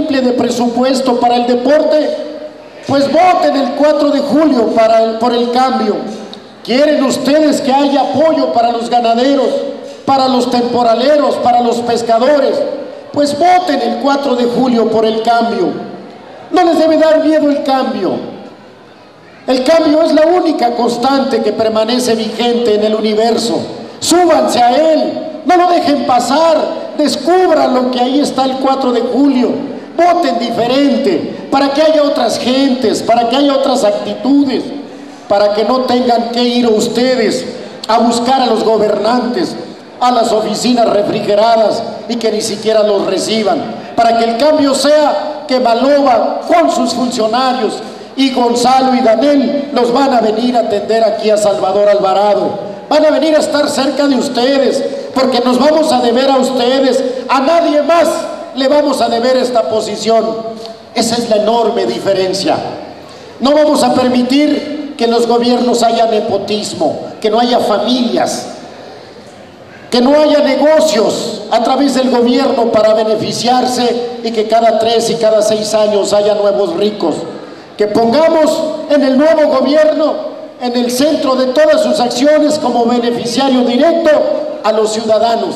triple de presupuesto para el deporte, pues voten el 4 de julio por el cambio. ¿Quieren ustedes que haya apoyo para los ganaderos, para los temporaleros, para los pescadores? Pues voten el 4 de julio por el cambio. No les debe dar miedo el cambio. El cambio es la única constante que permanece vigente en el universo. Súbanse a él, no lo dejen pasar, descubran lo que ahí está el 4 de julio. Voten diferente, para que haya otras gentes, para que haya otras actitudes, para que no tengan que ir ustedes a buscar a los gobernantes a las oficinas refrigeradas y que ni siquiera los reciban, para que el cambio sea que Maloba con sus funcionarios y Gonzalo y Daniel los van a venir a atender aquí a Salvador Alvarado, van a venir a estar cerca de ustedes, porque nos vamos a deber a ustedes, a nadie más le vamos a deber esta posición. Esa es la enorme diferencia. No vamos a permitir que en los gobiernos haya nepotismo, que no haya familias, que no haya negocios a través del gobierno para beneficiarse y que cada 3 y cada 6 años haya nuevos ricos. Que pongamos en el nuevo gobierno, en el centro de todas sus acciones como beneficiario directo a los ciudadanos.